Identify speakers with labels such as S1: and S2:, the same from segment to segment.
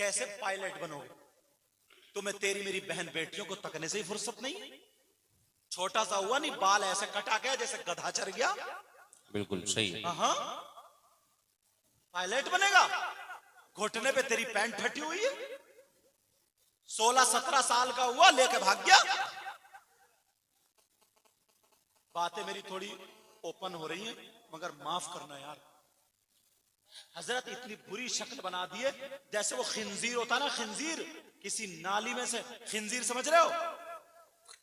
S1: कैसे पायलट बनोगे? तुम्हें तेरी मेरी बहन बेटियों को तकने से ही फुर्सत नहीं। छोटा सा हुआ नहीं, बाल ऐसे कटा गया जैसे गधा चढ़ गया।
S2: बिल्कुल सही।
S1: हाँ, पायलट बनेगा? घुटने पे तेरी पैंट फटी हुई है, 16-17 साल का हुआ लेके भाग गया। बातें मेरी थोड़ी ओपन हो रही हैं, मगर माफ करना यार। हजरत इतनी बुरी शक्ल बना दिए जैसे वो खिंजीर होता ना, खिंजीर किसी नाली में से, खिंजीर समझ रहे हो,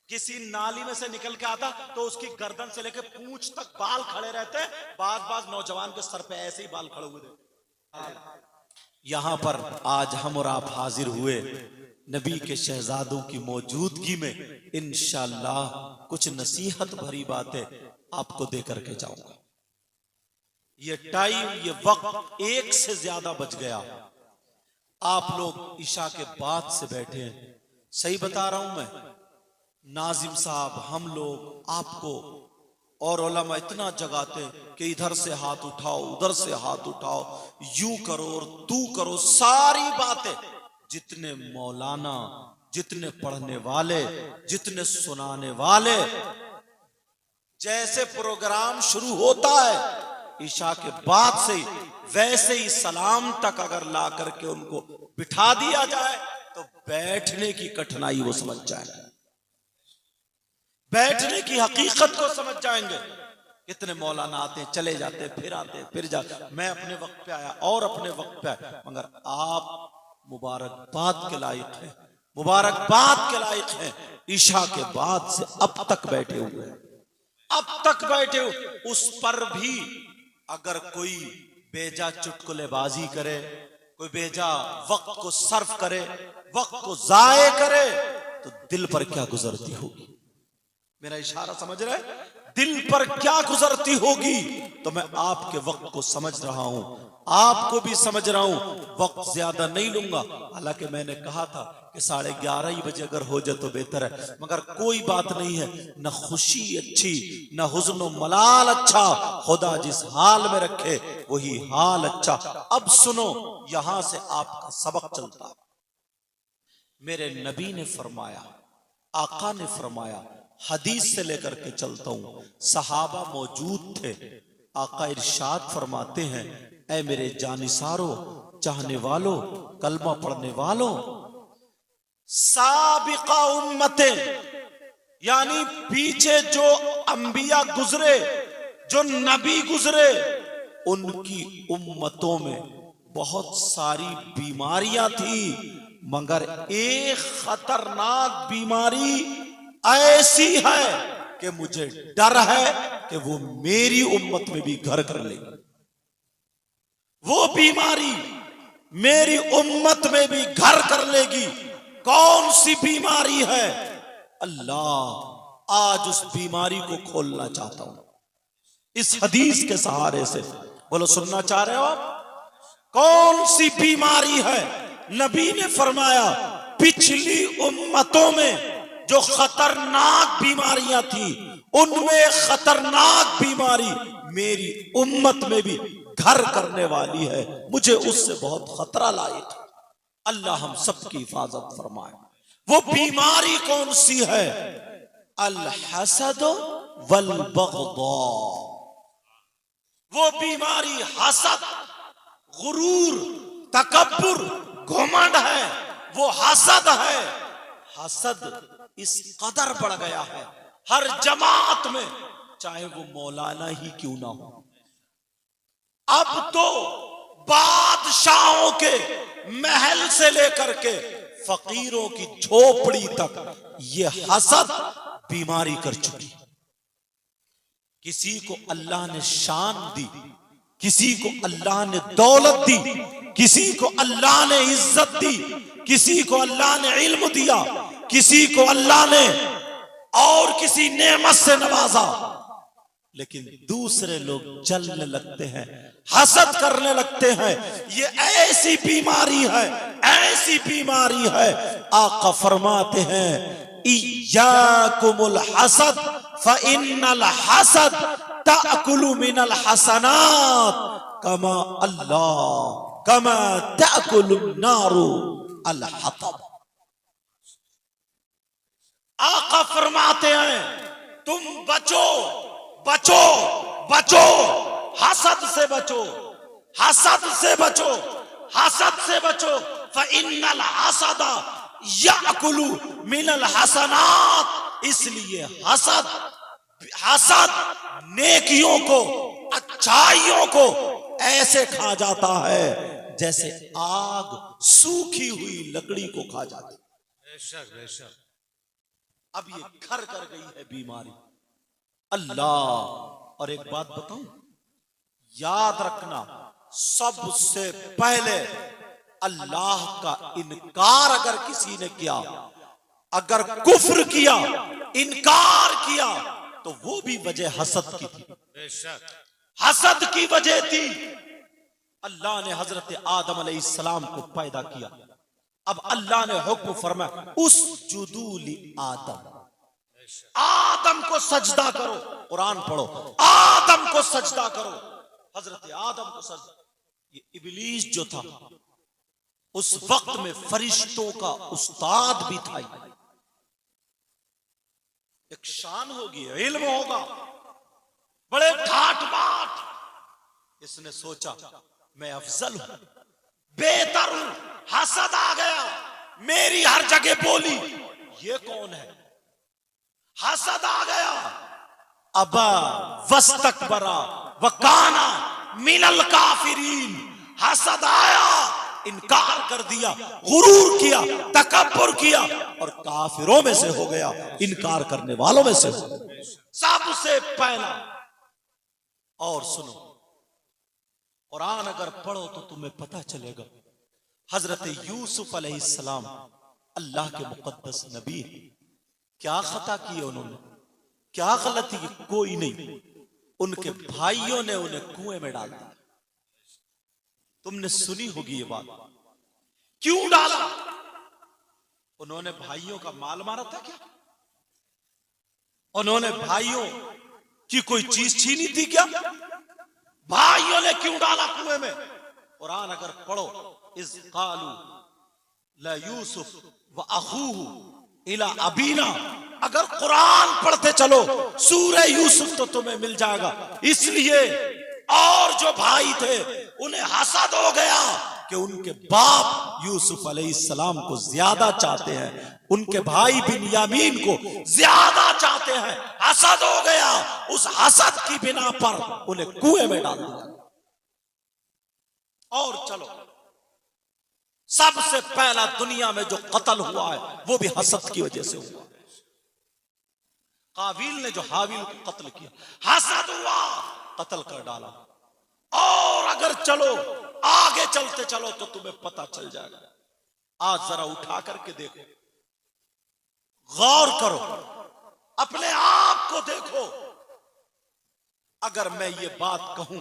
S1: किसी नाली में से निकल के आता तो उसकी गर्दन से लेके पूंछ तक बाल खड़े रहते। बाज नौजवान के सर पे ऐसे ही बाल खड़े हुए थे। यहां पर आज हम और आप हाजिर हुए नबी के शहजादों की मौजूदगी में। इंशाअल्लाह कुछ नसीहत भरी बातें आपको दे करके जाऊंगा। ये टाइम, ये वक्त 1 से ज्यादा बच गया। आप लोग ईशा के बाद से बैठे हैं। सही बता रहा हूं मैं, नाजिम साहब, हम लोग आपको और उलमा इतना जगाते कि इधर से हाथ उठाओ, उधर से हाथ उठाओ, यूं करो और तू करो, सारी बातें। जितने मौलाना, जितने पढ़ने वाले, जितने सुनाने वाले, जैसे प्रोग्राम शुरू होता है ईशा के बाद से वैसे ही सलाम तक अगर ला करके उनको बिठा दिया जाए तो बैठने की कठिनाई वो समझ जाएंगे, बैठने की हकीकत को समझ जाएंगे। कितने मौलाना आते हैं, चले जाते हैं, फिर आते हैं, फिर जाते। मैं अपने वक्त पे आया और अपने वक्त पे आया, मगर आप मुबारकबाद के लायक हैं, मुबारकबाद के लायक हैं। ईशा के बाद से अब तक बैठे हुए हैं, अब तक बैठे हो। उस पर भी अगर कोई बेजा चुटकुलेबाजी करे, कोई बेजा वक्त को सर्फ करे, वक्त को जाये करे, तो दिल पर क्या गुजरती होगी? मेरा इशारा समझ रहे? दिल पर क्या गुजरती होगी? तो मैं आपके वक्त को समझ रहा हूं, आपको भी समझ रहा हूं। वक्त ज्यादा नहीं लूंगा, हालांकि मैंने कहा था कि 11:30 ही बजे अगर हो जाए तो बेहतर है, मगर कोई बात नहीं है। न खुशी अच्छी, न हुज़्न मलाल अच्छा, खुदा जिस हाल में रखे वही हाल अच्छा। अब सुनो, यहां से आपका सबक चलता। मेरे नबी ने फरमाया, आका ने फरमाया, हदीस से लेकर के चलता हूं, सहाबा मौजूद थे। आका इरशाद फरमाते हैं, ऐ मेरे जानिसारो, चाहने वालों, कलमा पढ़ने वालों, साबिका उम्मतें, यानी पीछे जो अंबिया गुजरे, जो नबी गुजरे, उनकी उम्मतों में बहुत सारी बीमारियां थी, मगर एक खतरनाक बीमारी ऐसी है कि मुझे डर है कि वो मेरी उम्मत में भी घर कर लेगी। वो बीमारी मेरी उम्मत में भी घर कर लेगी। कौन सी बीमारी है? अल्लाह आज उस बीमारी को खोलना चाहता हूं इस हदीस के सहारे से। बोलो, सुनना चाह रहे हो आप? कौन सी बीमारी है? नबी ने फरमाया, पिछली उम्मतों में जो खतरनाक बीमारियां थी, उनमें खतरनाक बीमारी मेरी उम्मत में भी घर करने वाली है। मुझे उससे बहुत खतरा लायक है। अल्लाह हम सबकी हिफाजत फरमाए। वो बीमारी कौन सी है? अल हसद वल बग़दा। वो बीमारी हसद, गुरूर, तकब्बुर, घमंड है। वो हसद है। हसद इस कदर बढ़ गया है हर जमात में, चाहे वो मौलाना ही क्यों ना हो। अब तो बादशाहों के महल से लेकर के फकीरों की झोपड़ी तक ये हसद बीमारी कर चुकी। किसी को अल्लाह ने शान दी, किसी को अल्लाह ने दौलत दी, किसी को अल्लाह ने इज्जत दी, किसी को अल्लाह ने इल्म दिया, किसी को अल्लाह ने और किसी नेमत से नवाजा, लेकिन दूसरे लोग जलने लगते हैं, हसद करने लगते हैं। ये ऐसी बीमारी है, ऐसी बीमारी है। आका फरमाते हैं, इय्याकुमुल हसद फ़इन्नल हसद तअकुलु मिनल हसनात कमा अल्लाह कमा ताकुलु नारु अल हतब। आका फरमाते हैं तुम बचो बचो बचो, हसद से बचो, हसद से बचो, हसद से बचो। फ़इन्नल हसदा याकुलु मिनल हसनात। इसलिए हसद, हसद नेकियों को, अच्छाइयों को ऐसे खा जाता है जैसे आग सूखी हुई लकड़ी को खा जाती है। बेशक बेशक। अब ये घर कर गई है बीमारी। अल्लाह, और एक बात बताऊं, याद रखना, सबसे पहले अल्लाह का इनकार अगर किसी ने किया, अगर कुफ्र किया, इनकार किया, तो वो भी वजह हसद की थी। बेशक हसद की वजह थी। अल्लाह ने हजरत आदम अलैहिस्सलाम को पैदा किया। अब अल्लाह ने हुक्म फरमाया उस जुदूली आदम, आदम को सजदा करो। कुरान पढ़ो, आदम को सजदा करो। हजरत आदम को सजदा। ये इब्लीस जो था उस वक्त में फरिश्तों का उस्ताद भी था। एक शान होगी, इल्म होगा, बड़े ठाठ बाट। इसने सोचा मैं अफजल हूं, बेहतर हूं। हसद आ गया, मेरी हर जगह बोली, ये कौन है? हसद आ गया। अबा वस्तकबरा वकाना मिनल काफिरीन। हसद आया, इनकार कर दिया, गुरूर किया, तकब्बुर किया और काफिरों में से हो गया, इनकार करने वालों में से हो गया। सबसे पहला। और सुनो, कुरान अगर पढ़ो तो तुम्हें पता चलेगा हजरत यूसुफ अलैहिस्सलाम अल्लाह के मुकद्दस नबी, क्या खता की उन्होंने, क्या गलती की? कोई नहीं। उनके भाइयों ने उन्हें कुएं में डाल दिया। तुमने सुनी होगी ये बात। क्यों डाला? उन्होंने भाइयों का माल मारा था क्या? उन्होंने भाइयों की कोई चीज छीनी थी क्या? भाइयों ने क्यों डाला कुएं में? कुरान अगर पढ़ो, इस कालू ला यूसुफ व अखूहु इला अबीना। अगर कुरान पढ़ते चलो सूरह यूसुफ तो तुम्हें मिल जाएगा। इसलिए और जो भाई थे उन्हें हसद हो गया कि उनके बाप यूसुफ अलैहिस्सलाम को ज्यादा चाहते हैं, उनके भाई बिन्यामीन को ज्यादा चाहते हैं। हसद हो गया, उस हसद की बिना पर उन्हें कुएं में डाल दिया। और चलो, सबसे पहला दुनिया में जो कत्ल हुआ है वो भी हसद की वजह से हुआ। काबिल ने जो हाबिल को कत्ल किया, हसद हुआ, कत्ल कर डाला। और अगर चलो आगे चलते चलो तो तुम्हें पता चल जाएगा। आज जरा उठा करके देखो, गौर करो, अपने आप को देखो। अगर मैं ये बात कहूं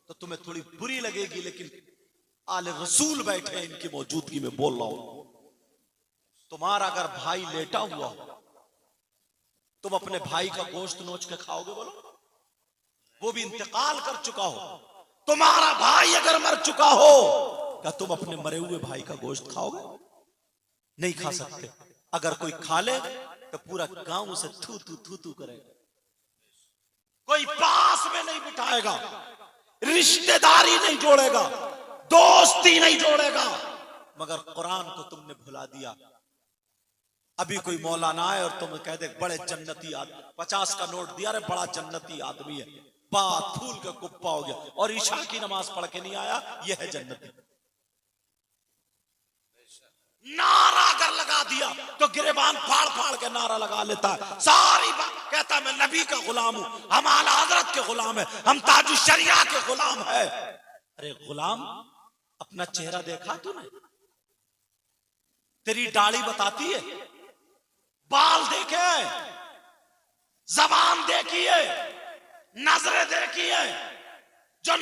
S1: तो तुम्हें थोड़ी बुरी लगेगी, लेकिन आले रसूल बैठे हैं, इनकी मौजूदगी में बोल रहा हूं। तुम्हारा अगर भाई लेटा हुआ हो, तुम अपने भाई का गोश्त नोच के खाओगे? बोलो, वो भी इंतकाल कर चुका हो। तुम्हारा भाई अगर मर चुका हो, क्या तुम अपने मरे हुए भाई का गोश्त खाओगे? नहीं खा सकते। अगर कोई खा ले तो पूरा गांव उसे थू थू थू थू करेगा, कोई पास में नहीं बिठाएगा, रिश्तेदारी नहीं जोड़ेगा, दोस्ती नहीं जोड़ेगा। मगर कुरान को तुमने भुला दिया। अभी कोई मौलाना आए और तुम कह दे बड़े जन्नती आदमी, 50 का नोट दिया, रे बड़ा जन्नती आदमी है, बात फूल का कुप्पा हो गया, और ईशा की नमाज पढ़ के नहीं आया, यह है जन्नती। नारा अगर लगा दिया तो गिरेबान फाड़ फाड़ के नारा लगा लेता है, सारी बात कहता है मैं नबी का गुलाम हूं, हम आला हजरत के गुलाम है, हम ताजु शरिया के गुलाम है। अरे गुलाम, अपना चेहरा देखा तूने? तेरी दाढ़ी बताती है, बाल देखे, जबान देखिए, नजरें देखिए। जो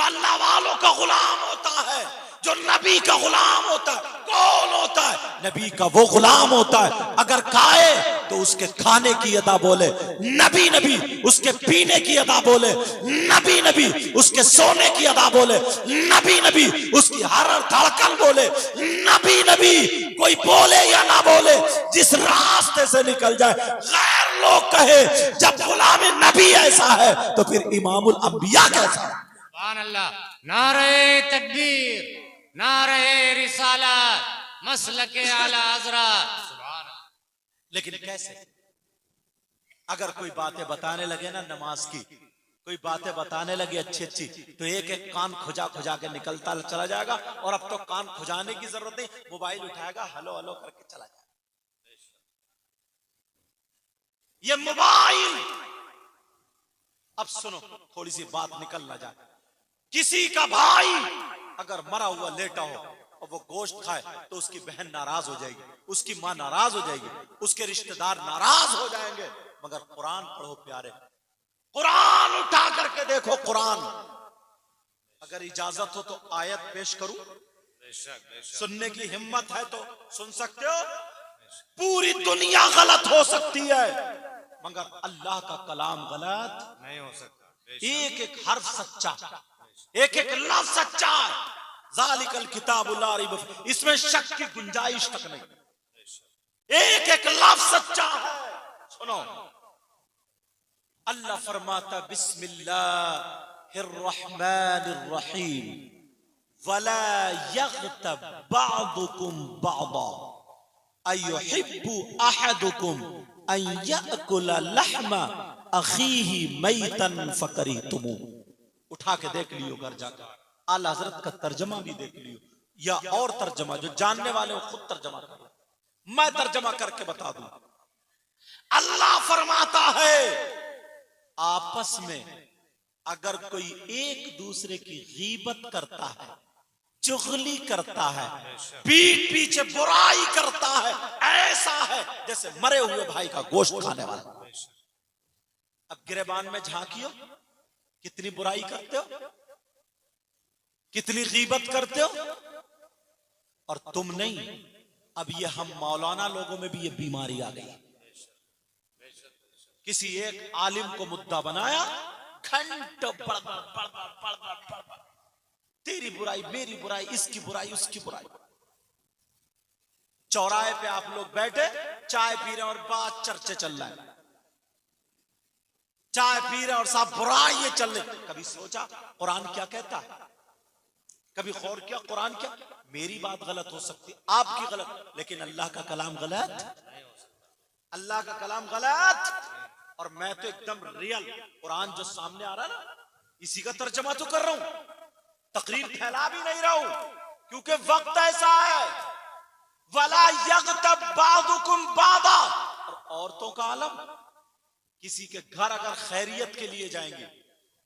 S1: अल्लाह वालों का गुलाम होता है, जो नबी का गुलाम होता है, कौन होता है, नबी का वो गुलाम होता है। अगर खाए तो उसके खाने की अदा बोले नबी नबी, उसके पीने की अदा बोले नबी नबी, उसके सोने की अदा बोले नबी नबी, उसकी हर धड़कन बोले नबी नबी। कोई बोले या ना बोले, जिस रास्ते से निकल जाए, गैर लोग कहे जब गुलाम नबी ऐसा है तो फिर इमामुल अंबिया कैसा है।
S3: सुभान अल्लाह। नारे तकबीर, नारे रिसालत, मसलके आला हज़रत। सुभान अल्लाह।
S1: लेकिन कैसे? अगर कोई बातें बताने लगे ना नमाज की, कोई बातें बताने लगे अच्छी अच्छी, तो एक एक कान खुजा खुजा के निकलता चला जाएगा। और अब तो कान खुजाने की जरूरत नहीं, मोबाइल उठाएगा, हेलो हेलो करके चला जाएगा। ये मोबाइल, अब सुनो, थोड़ी सी बात निकल ना जाए। किसी का भाई अगर मरा हुआ लेटा हो और वो गोश्त खाए तो उसकी बहन नाराज हो जाएगी, उसकी मां नाराज हो जाएगी, उसके रिश्तेदार नाराज हो जाएंगे। मगर कुरान पढ़ो प्यारे, कुरान उठा करके देखो। कुरान, अगर इजाजत हो तो आयत पेश करूं, सुनने की हिम्मत है तो सुन सकते हो। पूरी दुनिया गलत हो सकती है मगर अल्लाह का कलाम गलत
S3: नहीं हो सकता।
S1: एक एक हर्फ सच्चा, एक एक लफ्ज सच्चा है। ज़ालिकल किताबुल ला रैब फीह, इसमें शक की गुंजाइश तक नहीं। एक एक लफ्ज सच्चा है। सुनो, अल्लाह फरमाता बिस्मिल्लाहिर रहमानिर रहीम, वला यग़तब बअदुकुम बअदा अयुहिब्बु अहदुकुम अन यअकुला लहमा अखीही मैतन फकरीतुमू। उठा के देख लियो घर जाकर, आला हजरत का तर्जमा भी देख लियो, या और तर्जमा जो जानने वाले हो खुद तर्जमा कर लो, मैं तर्जमा करके बता दूं। अल्लाह फरमाता है आपस में अगर कोई एक दूसरे की गीबत करता है, चुगली करता है, पीठ पीछे बुराई करता है, ऐसा है जैसे मरे हुए भाई का गोश्त खाने वाला। अब गिरेबान में झांकियो, कितनी बुराई करते हो, कितनी गीबत करते हो। और तुम नहीं, अब ये हम मौलाना लोगों में भी ये बीमारी आ गई। किसी एक आलिम को मुद्दा बनाया, घंटों पढ़ तेरी बुराई मेरी बुराई, इसकी बुराई उसकी बुराई। चौराहे पे आप लोग बैठे चाय पी रहे और बात चर्चे चल रहा है, चाय पी रहे और सब बुराई ये चल रही। कभी सोचा कुरान क्या कहता है? कभी गौर किया कुरान क्या? मेरी बात गलत हो सकती, आपकी गलत, लेकिन अल्लाह का कलाम गलत, अल्लाह का कलाम गलत। और मैं तो एकदम रियल कुरान जो सामने आ रहा है ना, इसी का तर्जमा तो कर रहा हूं, तकरीर फैला भी नहीं रहा हूं, क्योंकि वक्त ऐसा है। वला यग़तब बादुकुम बादा, और औरतों का आलम, किसी के घर अगर खैरियत के लिए जाएंगी,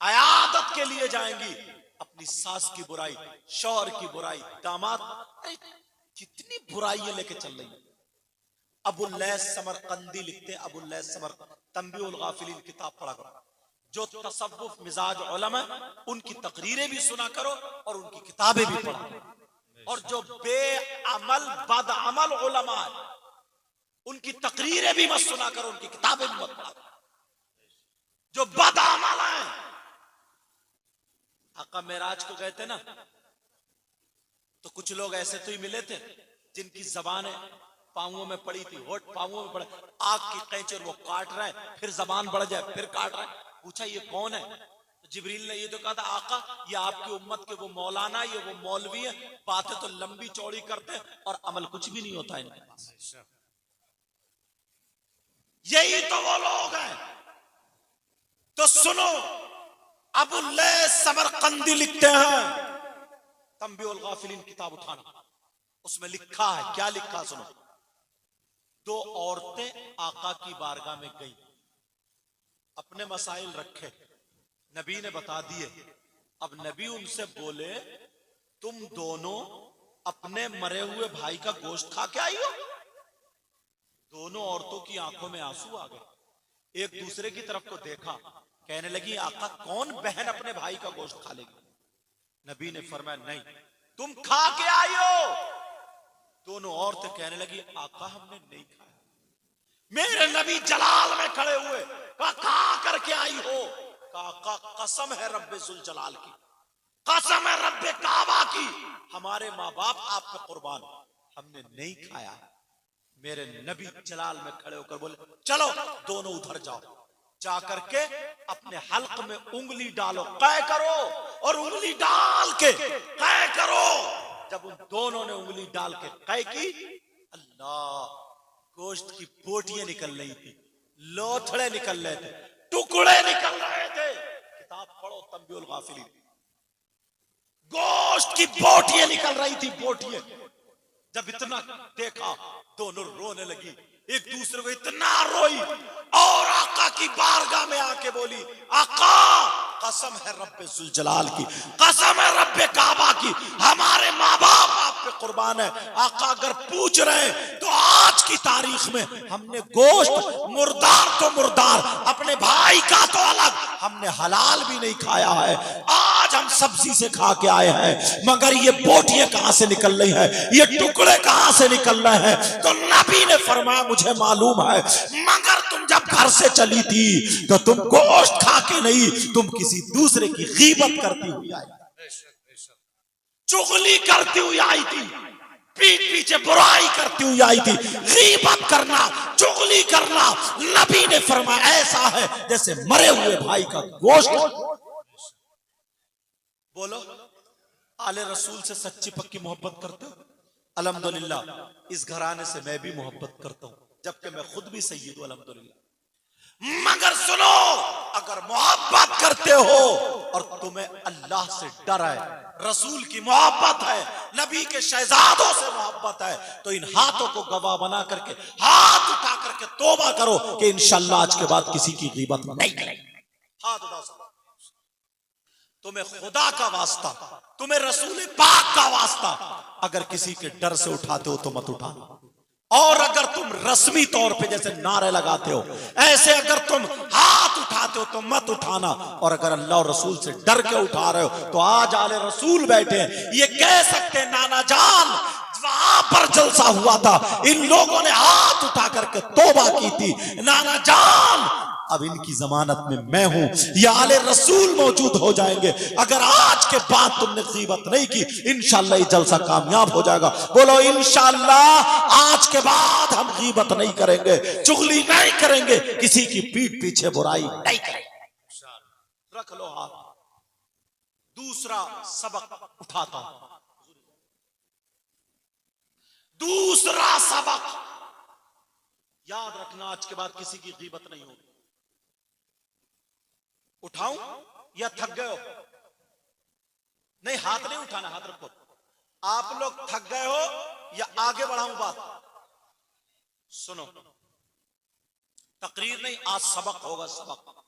S1: अयादत के लिए जाएंगी, अपनी सास की बुराई, शौहर की बुराई, दामाद, कितनी बुराइयां लेके चल रही है। अबुल लैस समरकंदी लिखते, अबुल लैस समरकंदी तंबीहुल गाफिलीन किताब पढ़ा करो, जो तसव्वुफ मिजाज उलमा उनकी तकरीरें भी सुना करो और उनकी किताबें भी पढ़ो। और जो बेअमल बदअमल उलमा है उनकी तकरीरें भी मत सुना करो, उनकी किताबें भी मत पढ़ा। जो बदअमल है, आका मेराज को गए थे ना, तो कुछ लोग ऐसे तो ही मिले थे जिनकी जबानें पांवों में पड़ी थी, होठ पांवों में पड़े, आग की कैंची वो काट रहे हैं, फिर जबान बढ़ जाए, फिर काट रहे हैं। पूछा ये कौन है? तो जिब्रील ने ये तो कहा था आका ये आपकी उम्मत के वो मौलाना, ये वो मौलवी है, बातें तो लंबी चौड़ी करते हैं और अमल कुछ भी नहीं होता इनके पास। यही तो वो लोग हैं। तो सुनो, अबुल लैस समरकंदी लिखते हैं, तंबीहुल गाफिलीन किताब उठाना, उसमें लिखा है, क्या लिखा सुनो। दो औरतें आका की बारगाह में गई, अपने मसाइल रखे, नबी ने बता दिए। अब नबी उनसे बोले तुम दोनों अपने मरे हुए भाई का गोश्त खा के आई हो। दोनों औरतों की आंखों में आंसू आ गए, एक दूसरे की तरफ को देखा, कहने लगी आका कौन बहन अपने भाई का गोश्त खा लेगी? नबी ने फरमाया नहीं, तुम खा के आई हो। दोनों औरतें कहने लगी, आका हमने नहीं खाया। मेरे नबी जलाल में खड़े हुए, कहा करके आई हो? कहा कसम है रब्बे जुल जलाल की, कसम है रब्बे काबा की, हमारे माँ बाप आप पे कुर्बान, हमने नहीं खाया। मेरे नबी जलाल में खड़े होकर बोले, चलो दोनों उधर जाओ, जाकर के अपने हल्क में उंगली डालो, कै करो, और उंगली डाल के कै करो। जब उन दोनों ने उंगली डाल के कै की, अल्लाह, गोश्त की बोटियां निकल रही थी, लोथड़े निकल रहे थे, टुकड़े निकल रहे थे। किताब पढ़ो तंबीउल गाफिलीन, गोश्त की बोटियां निकल रही थी, बोटियां। जब इतना देखा, दोनों रोने लगी, एक दूसरे को इतना रोई, और आका की बारगाह में आके बोली, आका कसम है रब्बे जुल जलाल की, कसम है रब्बे काबा की, हमारे माँ बाप आप पे कुर्बान है। आका अगर पूछ रहे हैं तो आज की तारीख में हमने गोश्त मुर्दार तो मुर्दार, अपने भाई का तो अलग, हमने हलाल भी नहीं खाया है। आज हम सब्जी से खा के आए हैं, मगर ये बोटियां कहां से निकल रही है, ये टुकड़े कहां से निकल रहे हैं? तो नबी ने फरमाया, मुझे मालूम है, मगर तुम जब घर से चली थी तो तुम गोश्त खा के नहीं, तुम किसी दूसरे की गीबत करती हुई आई, चुगली करती हुई आई थी, पीठ पीछे बुराई करती हुई आई थी। गीबत करना, चुगली करना, नबी ने फरमाया ऐसा है जैसे मरे हुए भाई का गोश्त। बोलो, आले रसूल से सच्ची पक्की मोहब्बत करते हो? अल्हम्दुलिल्लाह इस घराने से मैं भी मोहब्बत करता हूं, जबकि मैं खुद भी सय्यद हूं अल्हम्दुलिल्लाह। मगर सुनो, अगर मोहब्बत करते हो और तुम्हें अल्लाह से डर है, रसूल की मोहब्बत है, नबी के शहजादों से मोहब्बत है, तो इन हाथों को गवाह बना करके, हाथ उठा करके तौबा करो कि इंशाअल्लाह आज के बाद किसी की गीबत नहीं करेंगे। हाथ उठाओ, तुम्हें खुदा का वास्ता, तुम्हें रसूल पाक का वास्ता, अगर किसी के डर से उठाते हो तो मत उठाना। और अगर तुम रस्मी तौर पे जैसे नारे लगाते हो, ऐसे अगर तुम हाथ उठाते हो तो मत उठाना। और अगर अल्लाह और रसूल से डर के उठा रहे हो तो आज आले रसूल बैठे हैं, ये कह सकते हैं नाना जान वहां पर जलसा हुआ था, इन लोगों ने हाथ उठा करके तौबा की थी, नाना जान अब इनकी जमानत में मैं हूं, ये आले रसूल मौजूद हो जाएंगे। अगर आज के बाद तुमने गीबत नहीं की, इंशाअल्लाह ये जलसा कामयाब हो जाएगा। बोलो इंशाअल्लाह आज के बाद हम गीबत नहीं करेंगे, चुगली नहीं करेंगे, किसी की पीठ पीछे बुराई नहीं करेंगे। रख लो हाथ। दूसरा सबक उठाता हूं, दूसरा सबक याद रखना, आज के बाद किसी की गीबत नहीं होगी। उठाऊं या थक गए हो? नहीं, हाथ नहीं उठाना, हाथ रखो। आप लोग थक गए हो या आगे बढ़ाऊं बात? सुनो, तकरीर नहीं, आज सबक होगा, सबक।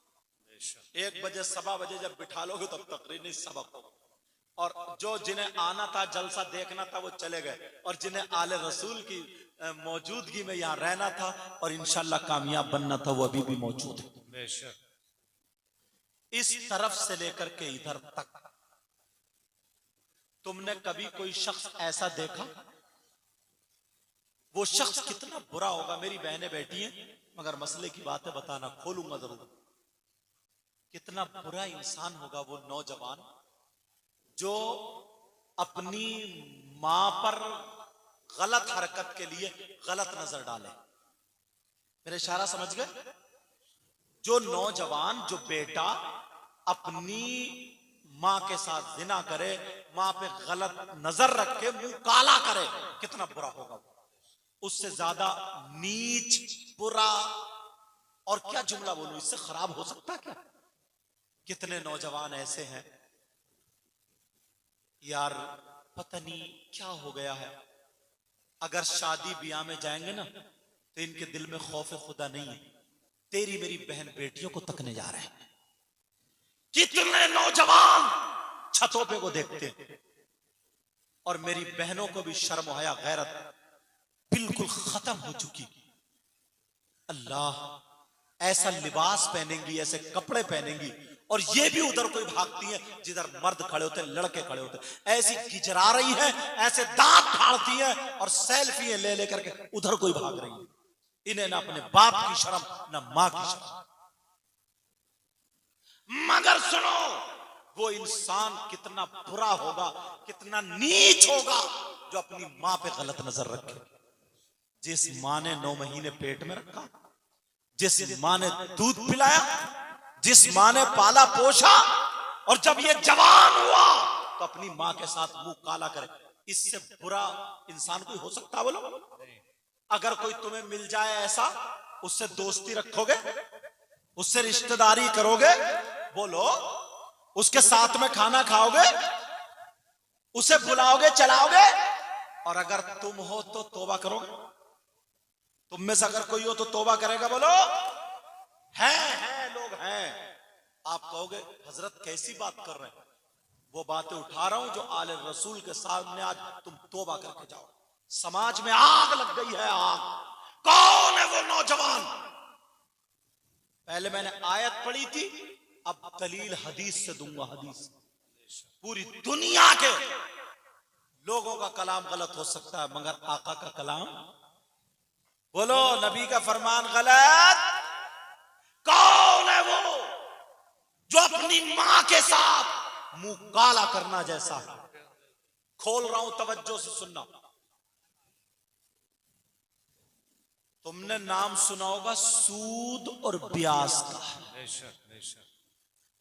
S1: 1 बजे 1:15 बजे जब बिठा लोगे तब तकरीर नहीं, सबक होगा। और जो जिन्हें आना था, जलसा देखना था, वो चले गए, और जिन्हें आले रसूल की मौजूदगी में यहां रहना था और इंशाअल्लाह कामयाब बनना था, वो अभी भी मौजूद है। इस तरफ से लेकर के इधर तक तुमने कभी कोई शख्स ऐसा देखा? वो शख्स कितना बुरा होगा, मेरी बहनें बैठी हैं, मगर मसले की बात है, बताना, खोलूंगा जरूर। कितना बुरा इंसान होगा वो नौजवान जो अपनी मां पर गलत हरकत के लिए गलत नजर डाले। मेरा इशारा समझ गए? जो नौजवान, जो बेटा अपनी मां के साथ जिना करे, मां पे गलत नजर रख के मुंह काला करे, कितना बुरा होगा वो। उससे ज्यादा नीच, बुरा, और क्या जुमला बोलूं, इससे खराब हो सकता है क्या? कितने नौजवान ऐसे हैं यार, पता नहीं क्या हो गया है, अगर शादी ब्याह में जाएंगे ना तो इनके दिल में खौफ खुदा नहीं है, तेरी मेरी बहन बेटियों को तकने जा रहे हैं। कितने नौजवान छतों पे को देखते हैं, और मेरी बहनों को भी शर्म हया गैरत बिल्कुल खत्म हो चुकी। अल्लाह, ऐसा लिबास पहनेंगी, ऐसे कपड़े पहनेंगी, और ये भी उधर कोई भागती है जिधर मर्द खड़े होते, लड़के खड़े होते, ऐसी गिजरा रही है, ऐसे दांत फाड़ती है और सेल्फी ले लेकर के उधर कोई भाग रही है। इन्हें ना अपने बाप की शर्म ना मां की शर्म। मगर सुनो, वो इंसान कितना बुरा होगा, कितना नीच होगा जो अपनी मां पे गलत नजर रखे। जिस मां ने 9 महीने पेट में रखा, जिस मां ने दूध पिलाया, जिस मां ने पाला पोषा, और जब ये जवान हुआ तो अपनी मां के साथ मुंह काला करे, इससे बुरा इंसान कोई हो सकता है? बोलो। अगर कोई तुम्हें मिल जाए ऐसा, उससे दोस्ती रखोगे, उससे रिश्तेदारी करोगे, बोलो, उसके साथ में खाना खाओगे, उसे बुलाओगे, चलाओगे, और अगर तुम हो तो तौबा करोगे? तुम में से अगर कोई हो तो तौबा करेगा? बोलो। हैं लोग हैं। आप कहोगे हजरत कैसी बात कर रहे हैं? वो बातें उठा रहा हूं जो आले रसूल के सामने आज तुम तौबा करके जाओ। समाज में आग लग गई है, आग। कौन है वो नौजवान? पहले मैंने आयत पढ़ी थी, अब दलील हदीस से दूंगा। हदीस। पूरी दुनिया के लोगों का कलाम गलत हो सकता है, मगर आका का कलाम, बोलो, नबी का फरमान गलत? कौन है वो जो अपनी मां के साथ मुंह काला करना जैसा है? खोल रहा हूं, तवज्जो से सुनना। तुमने नाम सुना होगा सूद और ब्याज का।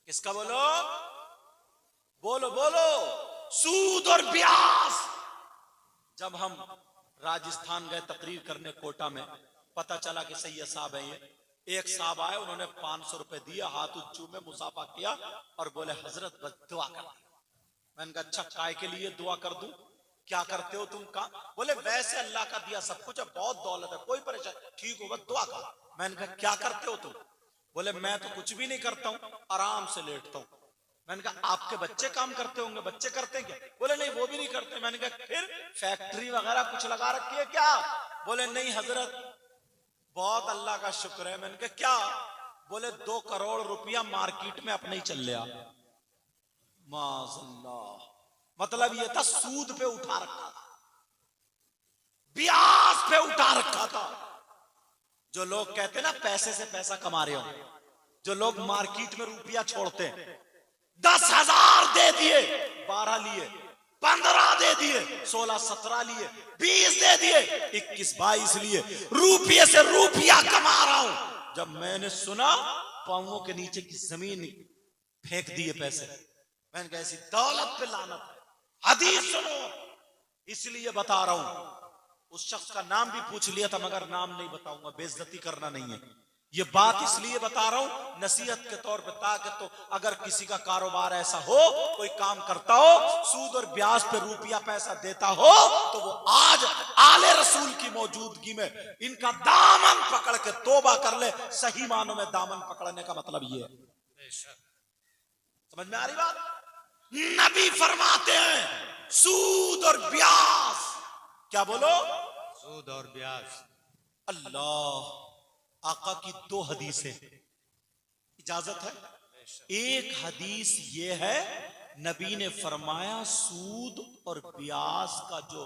S1: किसका? बोलो बोलो बोलो। सूद और ब्याज। जब हम राजस्थान गए तकरीर करने कोटा में, पता चला कि सैयद साहब हैं ये। एक साहब आए, उन्होंने 500 रुपए दिया, हाथ उच्चू में मुसाफा किया और बोले हजरत बस दुआ कर। मैंने कहा अच्छा, काय के लिए दुआ कर दूं? क्या करते हो तुम? कहा? बोले वैसे अल्लाह का दिया सब कुछ है, बहुत दौलत है, कोई परेशानी, ठीक हो, बस दुआ कर। मैंने कहा क्या करते हो तुम? बोले मैं तो कुछ भी नहीं करता हूं, आराम से लेटता हूं। मैंने कहा आपके बच्चे काम करते होंगे, बच्चे करते हैं क्या? बोले नहीं, वो भी नहीं करते। मैंने कहा फिर फैक्ट्री वगैरह कुछ लगा रखी है क्या? बोले नहीं हजरत, बहुत अल्लाह का शुक्र है। मैंने कहा क्या? बोले 2 करोड़ रुपया मार्केट में अपने ही चल लिया। माशाअल्लाह। मतलब ये था सूद पे उठा रखा था, ब्याज पे उठा रखा था। जो लोग कहते ना पैसे से पैसा कमा रहे हो, जो लोग मार्केट में रुपया छोड़ते हैं, 10,000 दे दिए, 12 लिए, 15 दे दिए, 16, 17 लिए, 20 दे दिए, 21, 22 लिए, रुपये से रुपया कमा रहा हूं। जब मैंने सुना, पांवों के नीचे की जमीन फेंक दिए पैसे। मैंने कहा ऐसी दौलत पे लानत है। हदीस सुनो, इसलिए बता रहा हूं। उस शख्स का नाम भी पूछ लिया था, मगर नाम नहीं बताऊंगा, बेइज्जती करना नहीं है। ये बात इसलिए बता रहा हूं नसीहत के तौर पे, ताकि तो अगर किसी का कारोबार ऐसा हो, कोई काम करता हो, सूद और ब्याज पे रुपया पैसा देता हो, तो वो आज आले रसूल की मौजूदगी में इनका दामन पकड़ के तौबा कर ले। सही मानों में दामन पकड़ने का मतलब ये है। समझ में आ रही बात? नबी फरमाते हैं सूद और ब्याज। क्या बोलो?
S3: सूद और ब्याज।
S1: अल्लाह, आका की 2 हदीसें, इजाजत है? एक हदीस ये है, नबी ने फरमाया सूद और ब्याज का जो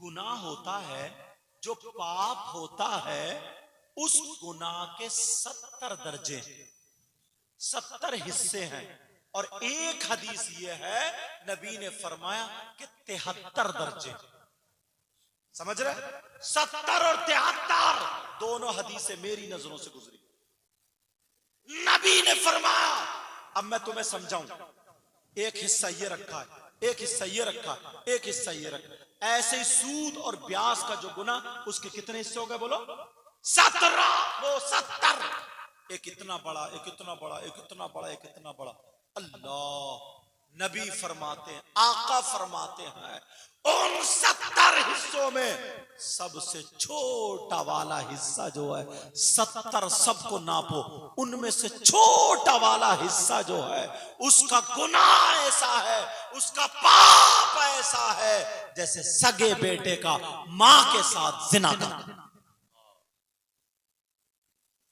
S1: गुनाह होता है, जो पाप होता है, उस गुनाह के 70 दर्जे, 70 हिस्से हैं। और एक हदीस ये है, नबी ने फरमाया कि 73 दर्जे। समझ रहे? 70 और 73 दोनों हदीसें मेरी नजरों से गुजरी। नबी ने फरमाया, अब मैं तुम्हें समझाऊं, एक हिस्सा ये रखा है, एक हिस्सा ये रखा है, एक हिस्सा ये रखा है। ऐसे ही सूद और ब्याज का जो गुना, उसके कितने हिस्से हो गए? बोलो 17। वो 70, एक इतना बड़ा, एक इतना बड़ा, एक इतना बड़ा, एक इतना बड़ा। अल्लाह, नबी फरमाते हैं, आका फरमाते हैं, उन 70 हिस्सों में सबसे छोटा वाला हिस्सा जो है, 70 सबको नापो, उनमें से छोटा वाला हिस्सा जो है, उसका गुनाह ऐसा है, उसका पाप ऐसा है, जैसे सगे बेटे का मां के साथ जिना करना।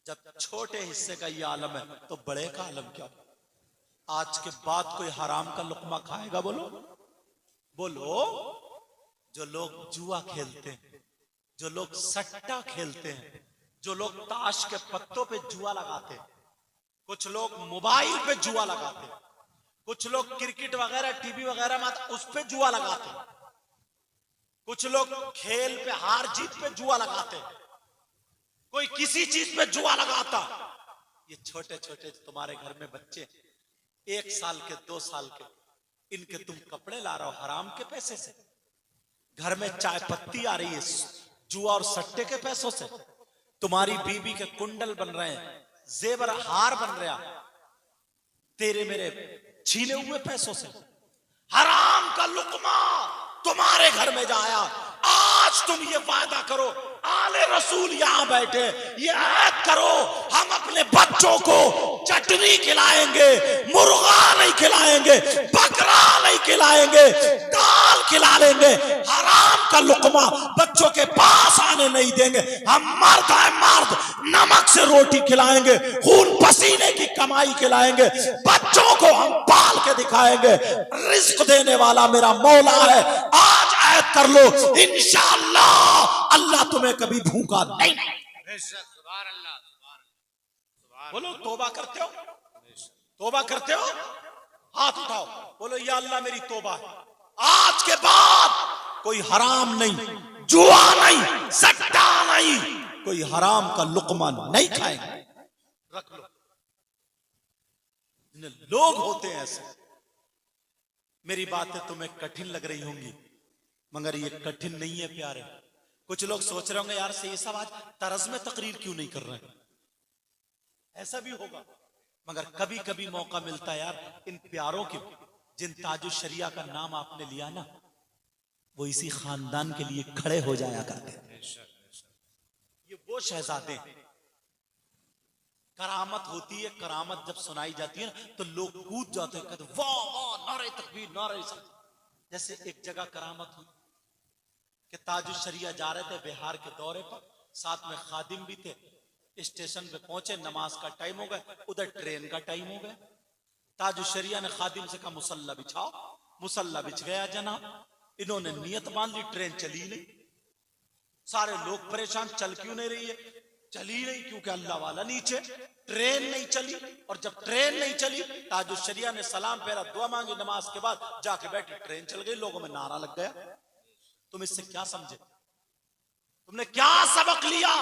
S1: जब छोटे हिस्से का ये आलम है, तो बड़े का आलम क्या? आज के बाद कोई हराम का लुकमा खाएगा? बोलो बोलो। जो लोग जुआ खेलते हैं, जो लोग सट्टा खेलते हैं, जो लोग ताश के पत्तों पे जुआ लगाते हैं, कुछ लोग मोबाइल पे जुआ लगाते हैं, कुछ लोग क्रिकेट वगैरह टीवी वगैरह में उस पे जुआ लगाते हैं, कुछ लोग खेल पे हार जीत पे जुआ लगाते हैं, कोई किसी चीज पे जुआ लगाता। ये छोटे छोटे तुम्हारे घर में बच्चे 1 साल के 2 साल के, इनके तुम कपड़े ला रहे हो हराम के पैसे से, घर में चाय पत्ती आ रही है जुआ और सट्टे के पैसों से, तुम्हारी बीबी के कुंडल बन रहे हैं, जेवर हार बन रहा तेरे मेरे छीने हुए पैसों से। हराम का लुकमा तुम्हारे घर में जाया। आज तुम ये वादा करो, आले रसूल यहां बैठे, ये ऐद करो, हम अपने बच्चों को चटनी खिलाएंगे, मुर्गा नहीं खिलाएंगे, बकरा नहीं खिलाएंगे, दाल खिला लेंगे, हराम का लुकमा बच्चों के पास आने नहीं देंगे। हम मर्द है मर्द, नमक से रोटी खिलाएंगे, खून पसीने की कमाई खिलाएंगे, बच्चों को हम पाल के दिखाएंगे। रिस्क देने वाला मेरा मौला है। आज ऐद कर लो, इंशाअल्लाह अल्लाह तुम्हें कभी भूखा नहीं। बोलो तौबा करते हो? तौबा करते हो? हाथ उठाओ, बोलो या अल्लाह मेरी तौबा है, आज के बाद कोई हराम नहीं, जुआ नहीं, सट्टा नहीं, कोई हराम का लुकमा नहीं खाएंगे। रख लो। लोग होते हैं ऐसे। मेरी बातें तुम्हें कठिन लग रही होंगी, मगर ये कठिन नहीं है प्यारे। कुछ लोग सोच रहे होंगे यार से ये सब आज तरज में तकरीर क्यों नहीं कर रहे हैं, ऐसा भी होगा। मगर कभी कभी मौका मिलता है यार, इन प्यारों के जिन ताजुश शरिया का नाम आपने लिया ना, वो इसी खानदान के लिए खड़े हो जाया करते हैं। ये वो शहजादे, करामत होती है, करामत जब सुनाई जाती है ना तो लोग कूद जाते हैं, कहते वाह वाह, नारे तकबीर, नारे तकबीर। जैसे एक जगह करामत हुई कि ताजुश शरिया जा रहे थे बिहार के दौरे पर, साथ में खादिम भी थे। स्टेशन पे पहुंचे, नमाज का टाइम हो गया, उधर ट्रेन का टाइम हो गया। ताजुश शरिया ने खादिम से कहा मुसल्ला बिछाओ, मुसल्ला बिछ गया जनाब। इन्होंने नियत मान ली, ट्रेन चली नहीं। सारे लोग परेशान, चल क्यों नहीं रही है? चली नहीं क्योंकि अल्लाह वाला नीचे, ट्रेन नहीं चली। और जब ट्रेन नहीं चली, ताजुश शरिया ने सलाम फेरा, दुआ मांगी, नमाज के बाद जाके बैठी, ट्रेन चल गई। लोगों में नारा लग गया। तुम इससे क्या समझे? तुमने क्या सबक लिया?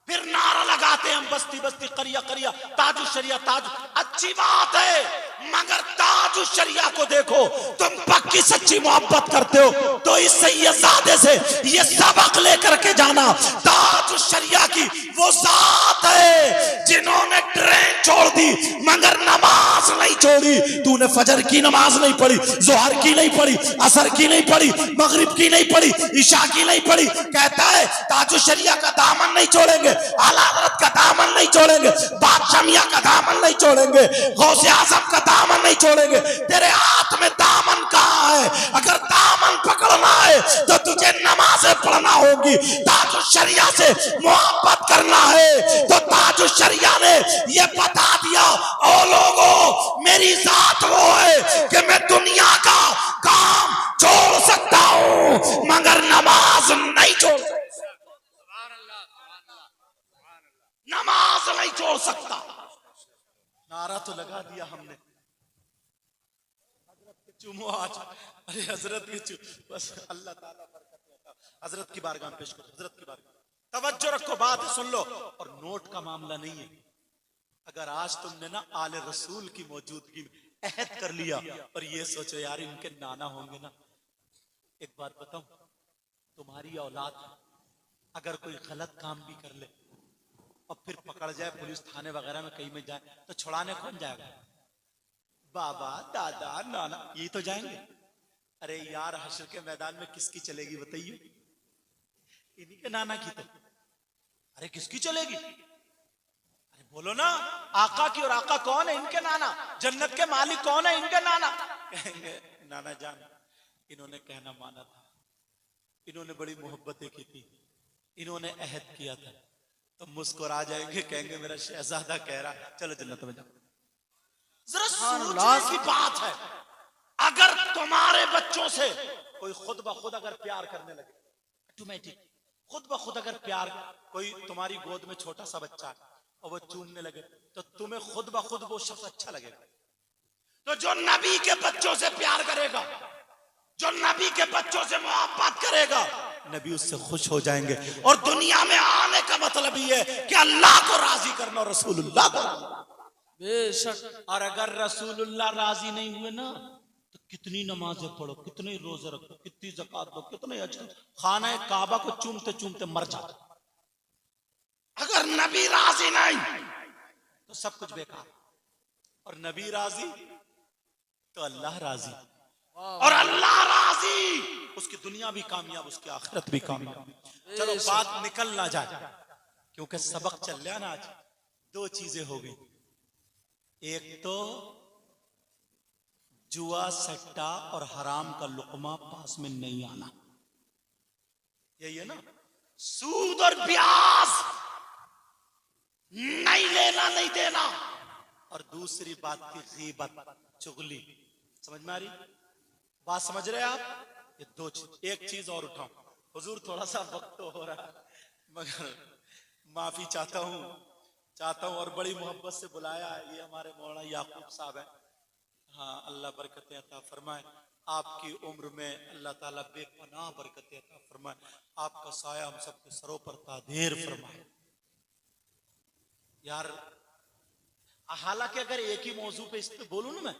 S1: फिर नारा लगाते हैं हम बस्ती बस्ती करिया करिया, ताजुश शरिया ताजुश। अच्छी बात है, मगर ताजुश शरिया को देखो, तुम पक्की सच्ची मोहब्बत करते हो तो इस सैयदजादे से ये सबक लेकर के जाना। ताजुश शरिया की वो जात है जिन्होंने ट्रेन छोड़ दी मगर नमाज नहीं छोड़ी। तूने फजर की नमाज नहीं पढ़ी, जोहर की नहीं पढ़ी, असर की नहीं पढ़ी, मगरिब की नहीं पढ़ी, ईशा की नहीं पढ़ी। कहता है ताजुश शरिया का दामन नहीं छोड़ेंगे, आला हज़रत का दामन नहीं छोड़ेंगे, बादशाह मियां का दामन नहीं छोड़ेंगे, गौसे आज़म का दामन नहीं छोड़ेंगे। तेरे हाथ में दामन कहाँ है? अगर दामन पकड़ना है तो तुझे नमाज़ें पढ़ना होगी। ताजुश शरिया से मोहब्बत करना है तो ताजुश शरिया ने ये बता दिया, ओ लोगों मेरी जात वो है कि मैं दुनिया का काम छोड़ सकता हूं मगर नमाज नहीं छोड़ सकता। नमाज नहीं छोड़ सकता। नारा तो लगा दिया हमने, हजरत के चूमो आज। अरे हजरत के चूम, बस अल्लाह ताला बरकत देता। हजरत की बारगाह में पेश करो, हजरत की बारगाह। तवज्जो रखो, बात सुन लो। और नोट का मामला नहीं है। अगर आज तुमने ना आले रसूल की मौजूदगी में अहद कर लिया और ये सोचो यार इनके नाना होंगे ना, एक बात बताऊं, तुम्हारी औलाद अगर कोई गलत काम भी कर ले और फिर पकड़ जाए पुलिस थाने वगैरह में कहीं में जाए तो छुड़ाने कौन जाएगा? बाबा दादा नाना ये तो जाएंगे। अरे यार हश्र के मैदान में किसकी चलेगी बताइए? इन्हीं के नाना की तो। अरे किसकी चलेगी? अरे बोलो ना, आका की। और आका कौन है? इनके नाना। जन्नत के मालिक कौन है? इनके नाना। कहेंगे नाना जान इन्होंने कहना माना था, इन्होंने बड़ी मोहब्बतें की थी, इन्होंने अहद किया था। तो मुस्कुरा जाएंगे, कहेंगे मेरा शहजादा कह रहा चलो जन्नत में जाओ। जरा सोचने की बात है। अगर तुम्हारे बच्चों से कोई खुद ब खुद अगर प्यार करने लगे, ऑटोमेटिक खुद ब खुद अगर प्यार, कोई तुम्हारी गोद में छोटा सा बच्चा है और वो चूमने लगे तो तुम्हें खुद ब खुद वो शख्स अच्छा लगेगा। तो जो नबी के बच्चों से प्यार करेगा, जो नबी के बच्चों से मोहब्बत करेगा, नबी उससे खुश हो जाएंगे। और दुनिया में आने का मतलब ये है कि अल्लाह को राजी करना और रसूलुल्लाह को राजी करना।
S4: बेशक।
S1: और अगर रसूलुल्लाह राजी नहीं हुए ना तो कितनी नमाजें पढ़ो, कितने रोजे रखो, कितनी ज़कात दो, कितने हज करो, खाना काबा को चूमते चूमते मर जाओ। अगर नबी राजी नहीं तो सब कुछ बेकार। और नबी राजी तो अल्लाह राजी, और अल्लाह राजी उसकी दुनिया भी कामयाब, उसकी आखिरत भी कामयाब। चलो बात निकल ना जाए क्योंकि सबक चल रहा ना। आज दो चीजें हो गई, एक तो जुआ सट्टा और हराम का लुकमा पास में नहीं आना, यही है ना। सूद और ब्याज नहीं लेना, नहीं देना। और दूसरी बात की गीबत, चुगली। समझ में आ रही बात? समझ रहे आप? ये दो चीज। एक चीज और उठाऊं, हुजूर थोड़ा सा वक्त तो हो रहा है मगर माफी चाहता हूं और बड़ी मोहब्बत से बुलाया है। ये हमारे मौलाना याकूब साहब है। हाँ, अल्लाह बरकतें अता फरमाए। आपकी उम्र में अल्लाह ताला बेपनाह बरकतें अता फरमाए। आपका साया हम सबके सरों पर तादेर फरमाए। यार हालांकि अगर एक ही मौजू पे इस पे बोलूं ना मैं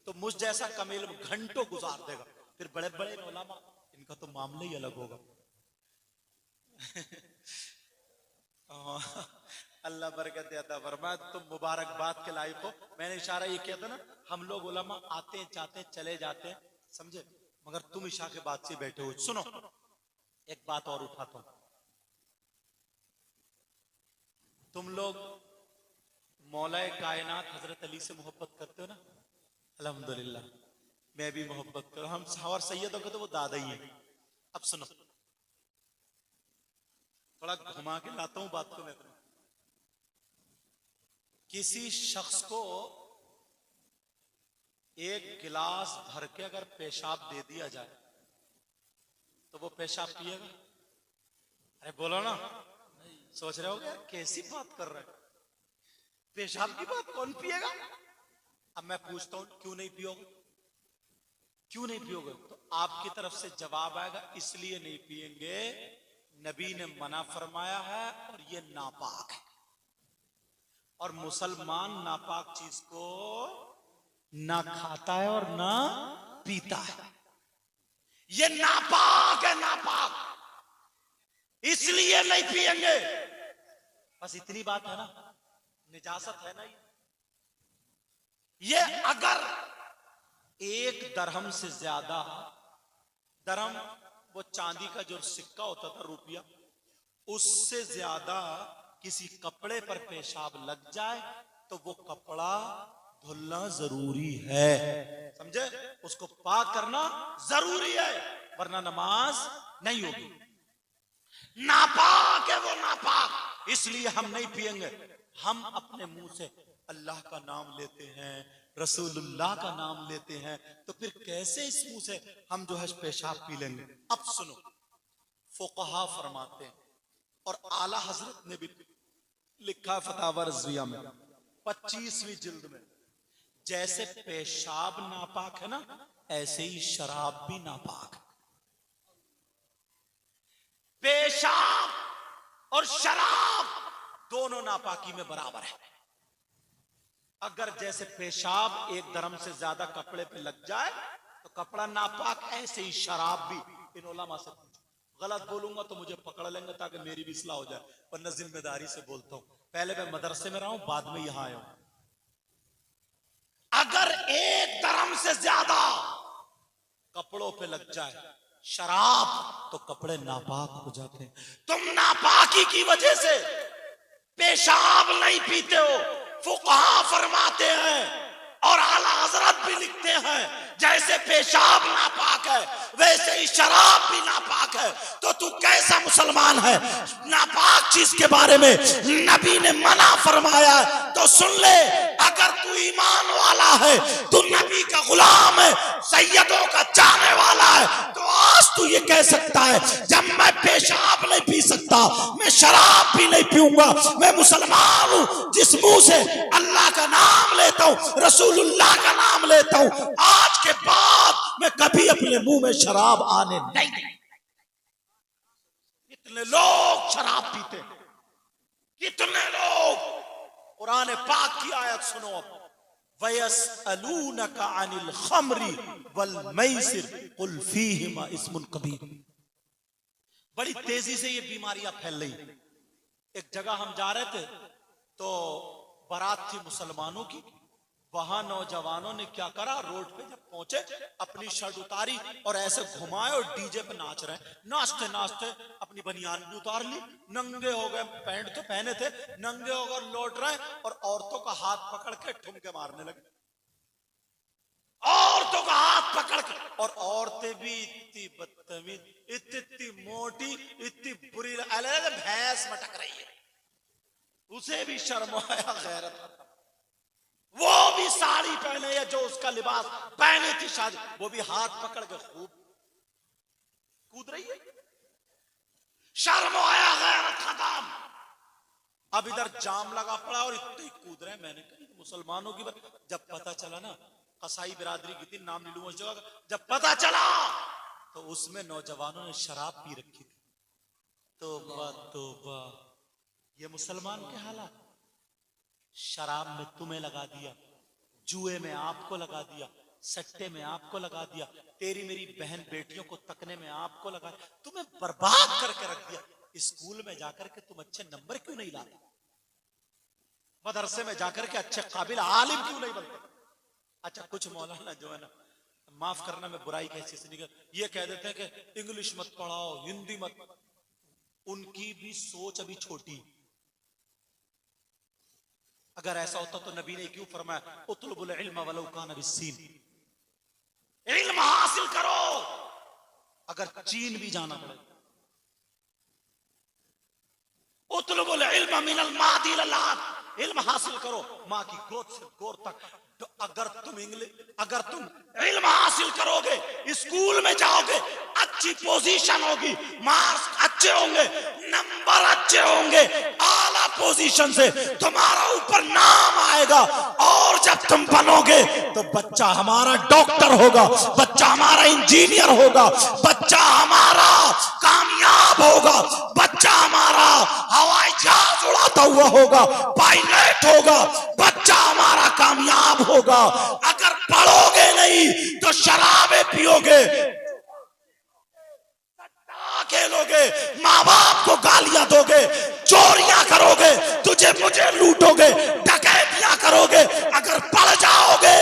S1: तो मुझ जैसा कमेल घंटों गुजार देगा। फिर बड़े बड़े उलमा, इनका तो मामला ही अलग होगा। अल्लाह बरकत अता फरमाए। तुम मुबारकबाद के लायक हो। मैंने इशारा ये किया था ना, हम लोग उलमा आते हैं, जाते हैं, चले जाते हैं, समझे, मगर तुम इशा के बाद से बैठे हो। सुनो, एक बात और उठाता हूं। तुम लोग मौलाए कायनात हजरत अली से मोहब्बत करते हो ना? अल्हम्दुलिल्लाह, मैं भी मोहब्बत करूं। हम और सैयदों के तो वो दादा ही है। अब सुनो, थोड़ा घुमा के लाता हूं बात को मैं। किसी शख्स को एक गिलास भर के अगर पेशाब दे दिया जाए तो वो पेशाब पिएगा? अरे बोलो ना, सोच रहे हो यार कैसी बात कर रहे हैं, पेशाब की बात कौन पिएगा? अब मैं पूछता हूं क्यों नहीं पियोगे? क्यों नहीं पियोगे? तो आपकी तरफ से जवाब आएगा इसलिए नहीं पिएंगे, नबी ने मना फरमाया है और ये नापाक है। और मुसलमान नापाक चीज को ना खाता है और ना पीता है। ये नापाक है, नापाक, इसलिए नहीं पिएंगे। बस इतनी बात है ना, निजासत है ना। ये अगर एक दरहम से ज्यादा, दरहम वो चांदी का जो सिक्का होता था, रुपया, उससे ज्यादा किसी कपड़े पर पेशाब लग जाए तो वो कपड़ा धुलना जरूरी है, समझे? उसको पाक करना जरूरी है, वरना नमाज नहीं होगी। नापाक है वो, नापाक, इसलिए हम नहीं पिएंगे। हम अपने मुंह से अल्लाह का नाम लेते हैं, रसूलुल्लाह का नाम लेते हैं, तो फिर कैसे इस मुंह से हम जो है पेशाब पी लेंगे? अब सुनो, फुक़हा फरमाते हैं और आला हजरत ने भी लिखा फतावा रज़विया में 25वीं जिल्द में, जैसे पेशाब नापाक है ना, ऐसे ही शराब भी नापाक है। पेशाब और शराब दोनों नापाकी में बराबर है। अगर जैसे पेशाब एक दरम से ज्यादा कपड़े पे लग जाए तो कपड़ा नापाक, ऐसे ही शराब भी। इन उलमा से पूछो, गलत बोलूंगा तो मुझे पकड़ लेंगे ताकि मेरी भी इस्लाह हो जाए, वरना जिम्मेदारी से बोलता हूं। पहले मैं मदरसे में रहा हूं, बाद में यहां आया हूं। अगर एक दरम से ज्यादा कपड़ों पे लग जाए शराब तो कपड़े नापाक हो जाते हैं। तुम नापाकी की वजह से पेशाब नहीं पीते हो, फुक़हा फरमाते हैं और आला हजरत भी लिखते हैं, जैसे पेशाब नापाक है वैसे ही शराब भी नापाक है। तो तू कैसा मुसलमान है? नापाक चीज के बारे में नबी ने मना फरमाया तो सुन ले। अगर तू ईमान वाला है, तू नबी का गुलाम है, सैयदों का चाहने वाला है, तो आज तू ये कह सकता है जब मैं पेशाब नहीं पी सकता, मैं शराब भी नहीं पीऊंगा, मैं मुसलमान हूं जिस मुंह से अल्लाह का नाम लेता हूं, रसूलुल्लाह का नाम लेता हूं, आज के बाद मैं कभी अपने मुंह में शराब आने नहीं दूंगा। कितने लोग शराब पीते हैं, कितने लोग। कुरान पाक की आयत सुनो अब, वयसअलूनका अनिल खमरी वल मैसिर कुल फीहिमा इस्मुन कबीर। बड़ी तेजी से ये बीमारियां फैल रही। एक जगह हम जा रहे थे तो बारात थी मुसलमानों की, वहां नौजवानों ने क्या करा, रोड पे जब पहुंचे अपनी शर्ट उतारी और ऐसे घुमाए और डीजे पे नाच रहे हैं। नाचते नाचते अपनी बनियान भी उतार ली, नंगे हो गए, पैंट तो पहने थे, नंगे हो गए, लौट रहे हैं और औरतों का हाथ पकड़ के ठुमके मारने लगे, औरतों का हाथ पकड़ के। और औरतें भी इतनी बदतमीज, इतनी मोटी, इतनी बुरी, भैंस मटक रही है, उसे भी शर्म आया, गैरत। वो भी साड़ी पहने या जो उसका लिबास पहने थी शादी, वो भी हाथ पकड़ के खूब कूद रही है, शर्म आया, गैरत खत्म। अब इधर जाम लगा पड़ा और इतने कूद रहे हैं। मैंने कहा मुसलमानों की बात। जब पता चला ना, कसाई बिरादरी की थी, नाम नहीं लूंगा उस जगह का, जब पता चला तो उसमें नौजवानों ने शराब पी रखी थी। तौबा, ये मुसलमान के हालात। शराब में तुम्हें लगा दिया, जुए में आपको लगा दिया, सट्टे में आपको लगा दिया, तेरी मेरी बहन बेटियों को तकने में आपको लगा, तुम्हें बर्बाद करके रख दिया। स्कूल में जाकर के तुम अच्छे नंबर क्यों नहीं लाते? मदरसे में जाकर के अच्छे काबिल आलिम क्यों नहीं बनते? अच्छा, कुछ मौलाना जो है ना, माफ करना मैं बुराई कैसे से निकल, ये कह देते हैं कि इंग्लिश मत पढ़ाओ, हिंदी मत। उनकी भी सोच अभी छोटी। अगर ऐसा होता तो नबी ने क्यों फरमाया उतलुबुल इल्म वलौ कान बिस्सीन, इल्म हासिल करो अगर चीन भी जाना पड़े। उतलुबुल इल्म मिनल मादी इलल लाद, इल्म हासिल करो मां की गोद से गोर तक। तो अगर तुम इल्म हासिल करोगे, स्कूल में जाओगे, अच्छी पोजीशन होगी, मार्क्स अच्छे होंगे, नंबर अच्छे होंगे, आला पोजीशन से तुम्हारा ऊपर नाम आएगा। और जब तुम बनोगे तो बच्चा हमारा डॉक्टर होगा, बच्चा हमारा इंजीनियर होगा, बच्चा हमारा कामयाब होगा, बच्चा हमारा हवाई जहाज उड़ाता हुआ होगा, पायलट होगा, बच्चा हमारा कामयाब होगा। अगर पढ़ोगे नहीं तो शराबें पियोगे, खेलोगे, माँ बाप को गालियां दोगे, चोरियां करोगे, तुझे मुझे लूटोगे, डकैतियां करोगे। अगर पढ़ जाओगे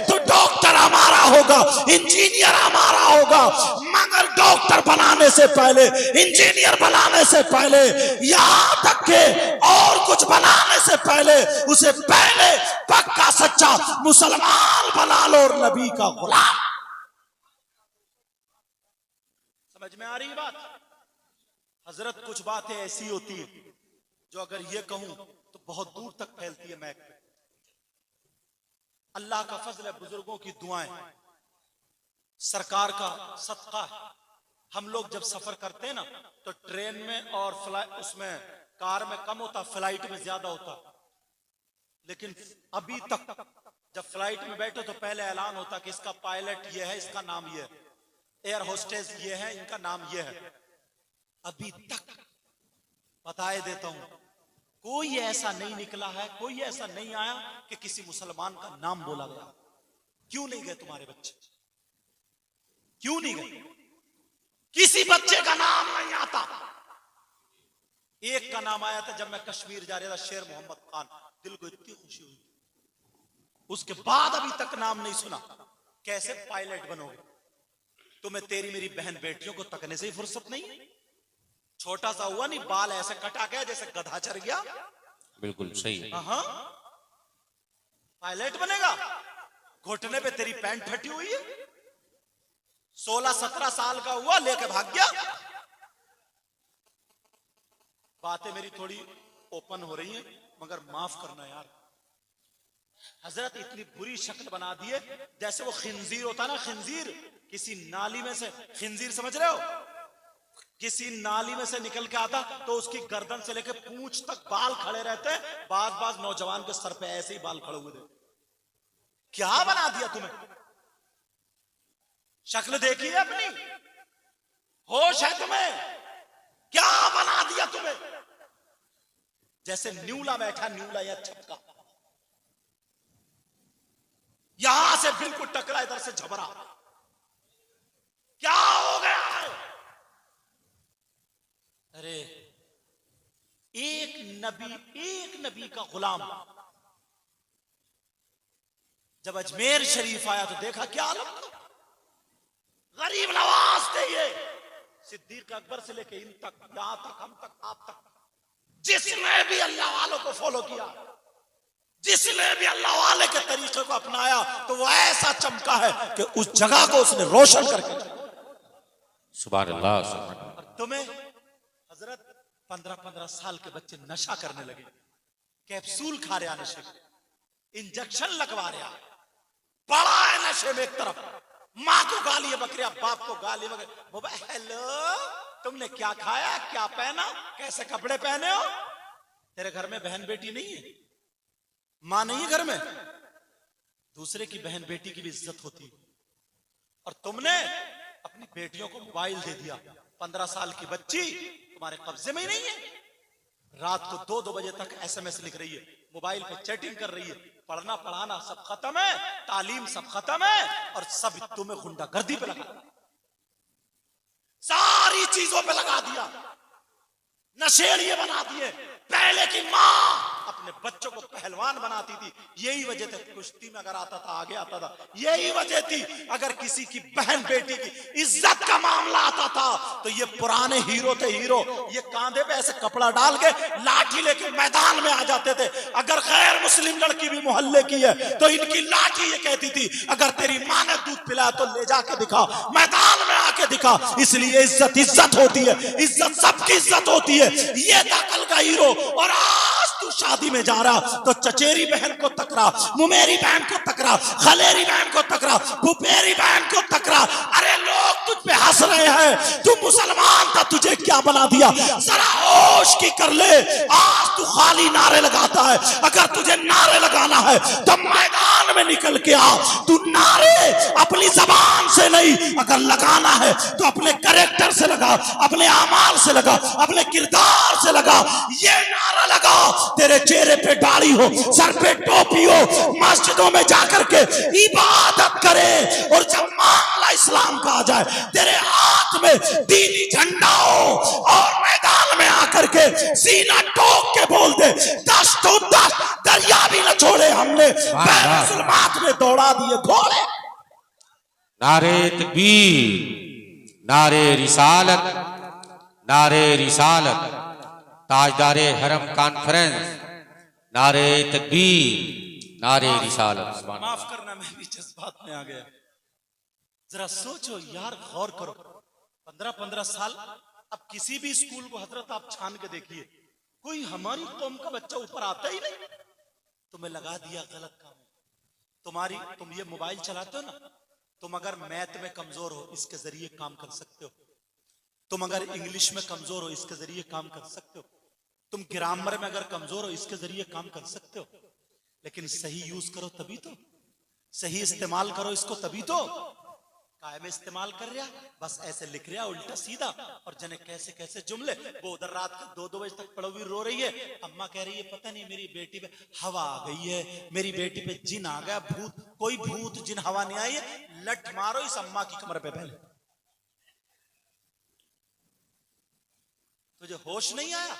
S1: तो डॉक्टर हमारा होगा, इंजीनियर हमारा होगा। मगर डॉक्टर बनाने से पहले, इंजीनियर बनाने से पहले, यहां तक के और कुछ बनाने से पहले, उसे पहले पक्का सच्चा मुसलमान बना लो और नबी का गुलाम। समझ में आ रही बात? हजरत, कुछ बातें ऐसी होती है जो अगर ये कहूं तो बहुत दूर तक फैलती है महक। अल्लाह का फजल है, बुजुर्गों की दुआएं, सरकार का सदका है। हम लोग जब सफर करते हैं ना तो ट्रेन में और उसमें कार में कम होता, फ्लाइट में ज्यादा होता। लेकिन अभी तक जब फ्लाइट में बैठो तो पहले ऐलान होता कि इसका पायलट ये है, इसका नाम ये है, एयर होस्टेस ये है, इनका नाम ये है। अभी तक बताए देता हूं, कोई ऐसा नहीं निकला है, कोई ऐसा नहीं आया कि किसी मुसलमान का नाम बोला गया। क्यों नहीं गए तुम्हारे बच्चे? क्यों नहीं गए? किसी बच्चे का नाम नहीं आता। एक का नाम आया था जब मैं कश्मीर जा रहा था, शेर मोहम्मद खान। दिल को इतनी खुशी हुई। उसके बाद अभी तक नाम नहीं सुना। कैसे पायलट बनोगे? तुम्हें तेरी मेरी बहन बेटियों को तकने से ही फुर्सत नहीं। छोटा सा हुआ नहीं, बाल ऐसे कटा गया जैसे गधा चढ़ गया।
S2: बिल्कुल सही।
S1: हाँ, पायलट बनेगा? घुटने पे तेरी पैंट फटी हुई है, 16-17 साल का हुआ, लेके भाग गया। बातें मेरी थोड़ी ओपन हो रही हैं, मगर माफ करना यार, हजरत इतनी बुरी शक्ल बना दिए जैसे वो खिंजीर होता ना, खिंजीर किसी नाली में से, खिंजीर समझ रहे हो, किसी नाली में से निकल के आता तो उसकी गर्दन से लेकर पूंछ तक बाल खड़े रहते। बाज बाज नौजवान के सर पे ऐसे ही बाल खड़े हुए थे। क्या बना दिया तुम्हें? शक्ल देखी है अपनी? होश है तुम्हें? क्या बना दिया तुम्हें? जैसे न्यूला बैठा, न्यूला या छपका, यहां से बिल्कुल टकरा, इधर से झबरा। क्या हो गया है? अरे एक नबी का गुलाम जब अजमेर शरीफ आया तो देखा क्या आलम था। गरीब नवाज थे ये, सिद्दीक अकबर से लेके इन तक, यहां तक, हम तक, आप तक, जिसने भी अल्लाह वालों को फॉलो किया, जिसने भी अल्लाह वाले के तरीके को अपनाया तो वो ऐसा चमका है कि उस जगह को उसने रोशन करके।
S2: सुभान अल्लाह, सुभान अल्लाह।
S1: और तुम्हें हजरत 15-15 साल के बच्चे नशा करने लगे, कैप्सूल खा रहे, नशे, इंजेक्शन लगवा रहे, पड़ा है नशे में। एक तरफ माँ को गाली बकरिया, बाप को गाली बकरिया। हेलो, तुमने क्या खाया, क्या पहना, कैसे कपड़े पहने हो? तेरे घर में बहन बेटी नहीं है, मां नहीं है घर में, दूसरे की बहन बेटी की भी इज्जत होती है। और तुमने अपनी बेटियों को मोबाइल दे दिया। 15 साल की बच्ची तुम्हारे कब्जे में ही नहीं है, रात को 2-2 बजे तक SMS लिख रही है, मोबाइल पे चैटिंग कर रही है। पढ़ना पढ़ाना सब खत्म है, तालीम सब खत्म है, और सब तुम्हें गुंडागर्दी पे लगा, सारी चीजों पे लगा दिया, नशेड़िए बना दिए। पहले की माँ अपने बच्चों को पहलवान बनाती थी, यही वजह थी। कुश्ती में अगर आता था आगे आता था, यही वजह थी। अगर किसी की बहन बेटी की इज्जत का मामला आता था तो ये पुराने हीरो थे, हीरो, ये कांधे पे ऐसे कपड़ा डाल के लाठी लेके मैदान में आ जाते थे। अगर गैर मुस्लिम लड़की भी मोहल्ले की है तो इनकी लाठी ये कहती थी, अगर तेरी माँ ने दूध पिलाया तो ले जाके दिखा, मैदान में आके दिखा। इसलिए इज्जत इज्जत होती है, इज्जत सबकी इज्जत होती है। ये था कल का हीरो। और आज तू शादी में जा रहा तो चचेरी बहन को टकरा, मुमेरी बहन को टकरा, खलेरी बहन को टकरा, फुफेरी बहन को टकरा। अरे लोग तुझ पे हंस रहे हैं, तू मुसलमान था, तुझे क्या बना दिया? जरा होश की कर ले। आज तू खाली नारे लगाता है, अगर तुझे नारे लगाना है तो मैदान में निकल के आ। तू नारे अपनी जबान से नहीं, अगर लगाना है तो अपने कैरेक्टर से लगा, अपने आमाल से लगा, अपने किरदार से लगा। ये नारा लगा, तेरे चेहरे पे दाढ़ी हो, सर पे टोपी हो, मस्जिदों में जाकर के इबादत करे, और जब मामला इस्लाम का आ जाए तेरे हाथ में दीनी झंडा हो, और मैदान में आकर के सीना ठोक के बोल दे, 10 तो 10 दरिया भी न छोड़े हमने, मुसलमान में दौड़ा दिए घोड़े।
S2: नारे तकबीर, नारे रिसालत, नारे रिसालत, ताजदारे हरम कॉन्फ्रेंस, नारे तकबीर, नारे रिसालत।
S1: माफ करना, मैं भी जज्बात में आ गया। जरा सोचो यार, गौर करो, 15-15 साल। अब किसी भी स्कूल को हजरत आप छान के देखिए, कोई हमारी कौम का बच्चा ऊपर आता ही नहीं। तुम्हें लगा दिया गलत काम। तुम ये मोबाइल चलाते हो ना, तुम अगर मैथ में कमजोर हो इसके जरिए काम कर सकते हो, तुम अगर इंग्लिश में कमजोर हो इसके जरिए काम कर सकते हो, तुम ग्रामर में अगर कमजोर हो इसके जरिए काम कर सकते हो। लेकिन सही यूज करो तभी तो, सही इस्तेमाल करो इसको तभी तो। कायम इस्तेमाल कर रहा, बस ऐसे लिख रहा उल्टा सीधा, और जने कैसे कैसे जुमले। वो उधर रात के 2-2 बजे तक पड़ोगी रो रही है, अम्मा कह रही है पता नहीं मेरी बेटी पे हवा आ गई है, मेरी बेटी पे जिन आ गया, भूत। कोई भूत जिन हवा नहीं आई है, लठ मारो इस अम्मा की कमर पे पहले। तुझे होश नहीं आया?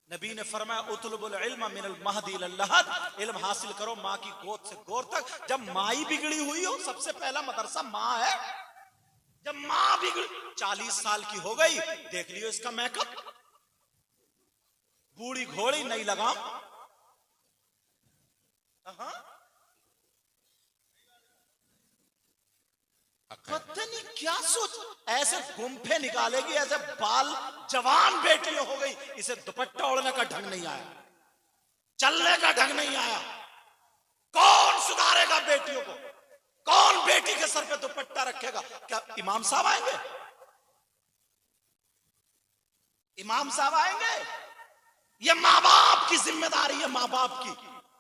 S1: नबी ने फरमाया उतलुबुल इल्म मिनल महदी इलल लहद, इल्म हासिल करो माँ की गोद से गोर तक। जब माँ ही बिगड़ी हुई हो, सबसे पहला मदरसा माँ है। जब माँ बिगड़ी, 40 साल की हो गई, देख लियो इसका मेकअप, बूढ़ी घोड़ी नहीं लगाम। पता नहीं क्या सोच, ऐसे गुम्फे निकालेगी, ऐसे बाल, जवान बेटी हो गई, इसे दुपट्टा ओढ़ने का ढंग नहीं आया, चलने का ढंग नहीं आया, कौन सुधारेगा बेटियों को? कौन बेटी के सर पे दुपट्टा रखेगा? क्या इमाम साहब आएंगे? इमाम साहब आएंगे? ये माँ बाप की जिम्मेदारी है, माँ बाप की।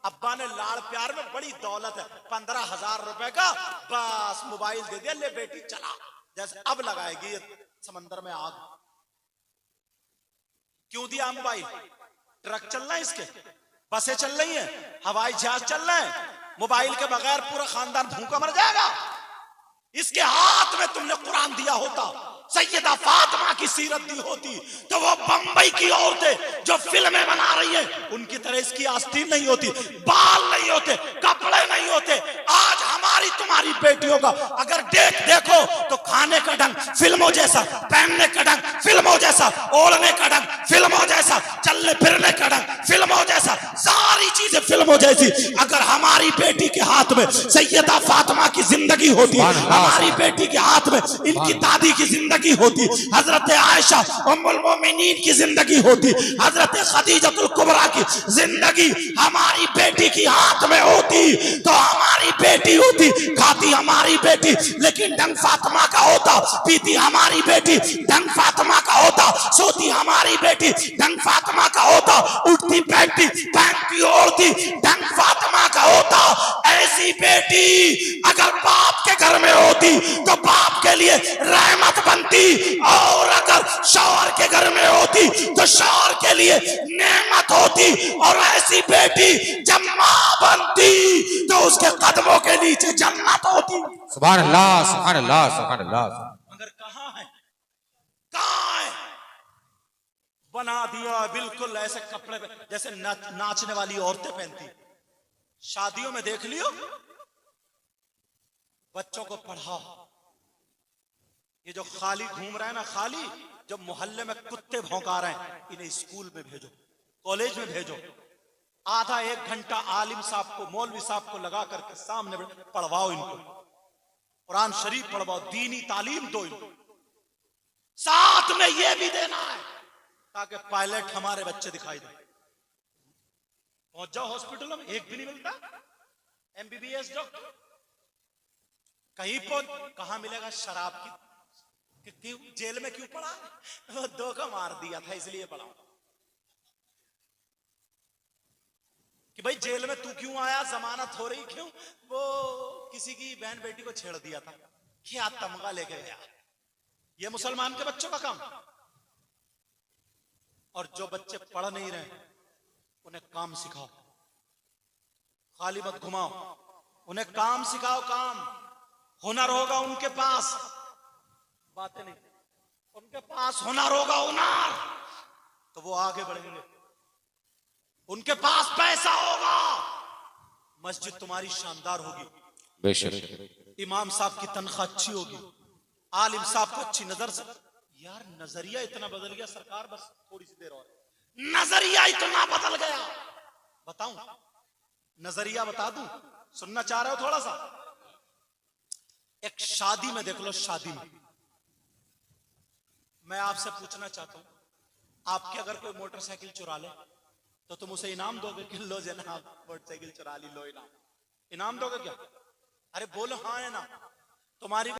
S1: अब्बा ने लाड़ प्यार में, बड़ी दौलत है, 15,000 रुपए का, बस मोबाइल दे दिया, ले बेटी चला। जैसे अब लगाएगी ये समंदर में आग। क्यों दिया मोबाइल? ट्रक चल रहे हैं इसके, बसें चल रही हैं, हवाई जहाज चल रहे हैं, मोबाइल के बगैर पूरा खानदान भूखा मर जाएगा। इसके हाथ में तुमने कुरान दिया होता, सैयदा फातिमा की सीरत दी होती, तो वो बंबई की औरतें जो फिल्में बना रही हैं उनकी तरह इसकी आस्तीन नहीं होती, बाल नहीं होते, कपड़े नहीं होते। आज हमारी तुम्हारी बेटियों का अगर देखो तो खाने का ढंग फिल्मों जैसा, पहनने का ढंग फिल्मों जैसा, ओढ़ने का ढंग फिल्मों जैसा, चलने फिरने का ढंग फिल्मों जैसा, सारी चीजें फिल्मों जैसी। अगर हमारी बेटी के हाथ में सैयदा फातिमा की जिंदगी होती, हमारी बेटी के हाथ में इनकी दादी की जिंदगी होती, हजरत आयशा उम्मुल मोमिनीन की जिंदगी होती, हजरत खदीजतुल कुबरा की जिंदगी हमारी बेटी की हाथ में होती, तो हमारी बेटी होती, खाती हमारी बेटी, लेकिन ढंग फातिमा का होता, पीती हमारी बेटी ढंग फातिमा का होता, सोती हमारी बेटी ढंग फातिमा का होता, उठती बैठती पहनती ओढ़ती ढंग फातिमा का होता। ऐसी बेटी अगर बाप के घर में होती तो बाप के लिए रहमत बनती, और अगर शौहर के घर में होती तो शौहर के लिए नेमत होती। और ऐसी बेटी जब मां बनती तो उसके कदमों के नीचे जन्नत होती।
S2: सुभान अल्लाह, सुभान अल्लाह, सुभान अल्लाह।
S1: मगर कहां है, कहां है? बना दिया बिल्कुल ऐसे कपड़े जैसे नाचने वाली औरतें पहनती। शादियों में देख लियो, बच्चों को पढ़ाओ, ये जो खाली घूम रहे हैं ना, खाली जो मोहल्ले में कुत्ते भौंका रहे हैं, इन्हें स्कूल में भेजो, कॉलेज में भेजो। आधा एक घंटा आलिम साहब को, मौलवी साहब को लगा करके सामने पढ़वाओ, इनको कुरान शरीफ पढ़वाओ, दीनी तालीम दो इनको। साथ में ये भी देना है ताकि पायलट हमारे बच्चे दिखाई दे। पहुंच जाओ हॉस्पिटलों में, एक भी नहीं मिलता MBBS डॉक्टर। कहीं पहुंच, कहां मिलेगा शराब की? क्यों जेल में क्यों पड़ा? वो 2 का मार दिया था इसलिए पड़ा कि भाई जेल में तू क्यों आया, जमानत हो रही क्यों? वो किसी की बहन बेटी को छेड़ दिया था, क्या तमगा लेके गया। ये मुसलमान के बच्चों का काम। और जो बच्चे पढ़ नहीं रहे उन्हें काम सिखाओ, खाली मत घुमाओ, उन्हें काम सिखाओ, काम। हुनर होगा उनके पास, बातें नहीं, उनके पास हुनर होगा, हुनर, तो वो आगे बढ़ेंगे। उनके पास पैसा होगा, मस्जिद तुम्हारी शानदार होगी,
S2: बेशक।
S1: इमाम साहब की तनख्वाह अच्छी होगी, आलिम साहब को अच्छी नजर से। यार नजरिया इतना बदल गया सरकार, बस थोड़ी सी देर और, नजरिया इतना बदल गया। बताऊं नजरिया, बता दूं, सुनना चाह रहे हो थोड़ा सा? एक शादी में देख लो, शादी में मैं आपसे पूछना चाहता हूं, आपके अगर कोई मोटरसाइकिल चुरा ले तो तुम उसे इनाम दोगे कि लो जनाब मोटरसाइकिल चुरा ली, लो इनाम? इनाम दोगे क्या? अरे बोलो हाँ है ना। तुम्हारी